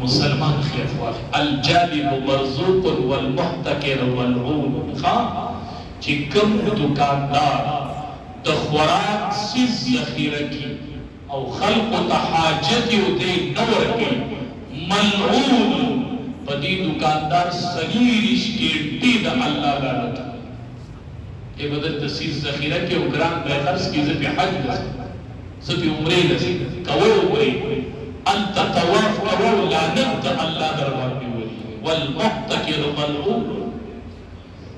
مسلمان خیفوار الجالب مرزوق والمحتکر ملعون چی کم دکاندار د خوراک سیز ذخیره کی او خلق ته حاجت یو دی نور کی ملعون پدی دکاندار سلیریش کی د الله لعنت ای بدل تسیز ذخیره کی او ګران به خرڅ کی زه په حج زه په عمره لسی کوي عمره انت طواف کرو لعنت الله دربار کې وي والمحتکر ملعون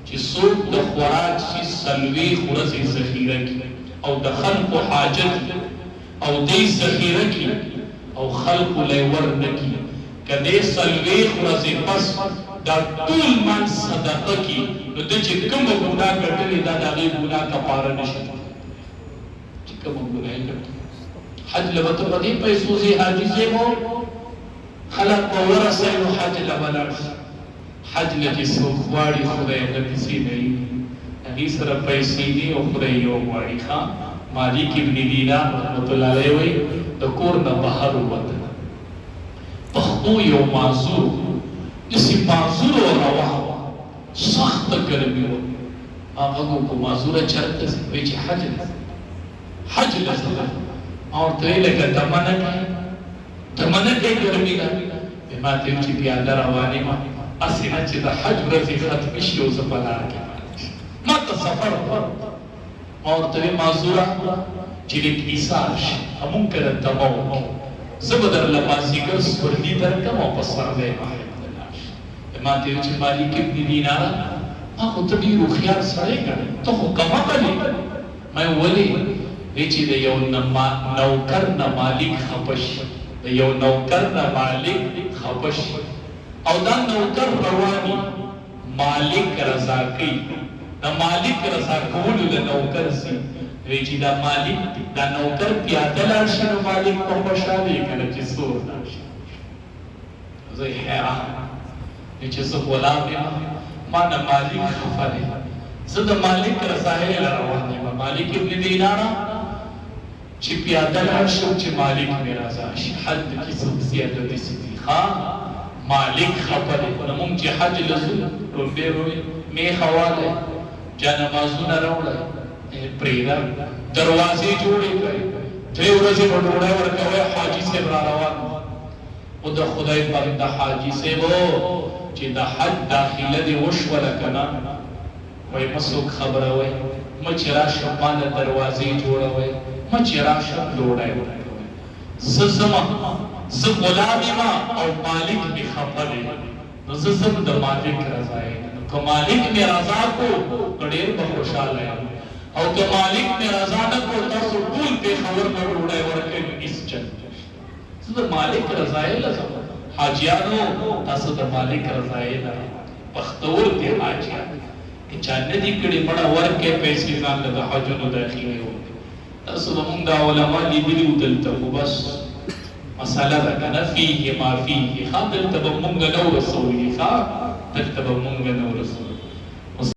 چې څوک د خوراک شي سلوي خورزي ذخیره کی او د خلق حاجت او دې ذخیره کی او خلق لور نکی کدی سلوي خورزي پس دا ټول من صدقه کی نو د چې کوم ګناه کړلې دا د ګناه کفاره نشي چې کوم ګناه کړلې حج لبت بدی پیسو سے حاجی سے وہ خلق کو ورسے و حج لبلرس حج لجی سوخواری خدای نبیسی نہیں نبی سر پیسی دی و خدای یو واری خان مالک ابن دینار رحمت اللہ علیہ وی دکور نبہر وطن پختو یو معذور جسی معذور و روا سخت گرمی ہو آقا کو معذور چرک سے بیچی حج لزلہ اور تو یہ لگا تمنک ہے گرمی گا ما تیم چی پیاده روانی ما اسینا چی دا حج رزی ختمشی و زبالا آگی ما تا سفر اور تو یہ معذورا چی لیک ایسار شی همون کرد تمام زبادر لباسی کر سپردی در کم و پسر دے ما تیم چی مالک ابن دینارا ما خود دیرو خیار سرے گا تو خود کما کلی میں ولی ویچی دا یو نوکر نا مالک خپش دا یو نوکر نا مالک خپش او دا نوکر روانی مالک رضا کی دا مالک رضا کولو دا نوکر سی ویچی دا مالک دا نوکر پیاده لارشن و مالک خپشالی کنا چی سور نارشن زی حیران ویچی سو غلامی ما نا مالک خفلی زد مالک رضا ہے لروانی مالک ابن دینارا چی پیاده لارشو چی مالک میرا زاشی حد کی سبزیت دیسی دی خواه مالک خپلی نمون چی حج لزو رنبی روی می خوالے جا نمازون روڑے پریدر دروازی جوڑی گئی دریو رزی بڑوڑے ورکوئے حاجی سے برا روان او دا خدای پاک دا حاجی سے وہ چی دا حج داخل دی وشولکنا وی مسوک خبر ہوئے مچرا شپان دروازی جوڑا ہوئے مچرا شپ لوڑا ہوئے ززما زب غلامی ما او مالک بھی خبر ہے ززم دا مالک رضائے کہ مالک میں رضا کو کڑیر بخوشال ہے او کہ مالک میں رضا نہ کو تاسو ټول پہ خبر نہ لوڑا ورکے اس چل زد مالک رضائے لزا حاجیانو تاسو دا مالک رضائے لزا پختور دے حاجیانو کہ چاہنے دی کڑی بڑا ورکے پیسی زان لگا حجنو داخلی ہو تاسو دا منگا علماء لی دلیو دلتا کو بس مسئلہ دا کنا فیه ما فیه خواہ دلتا با منگا نو رسولی خواہ دلتا با منگا نو رسولی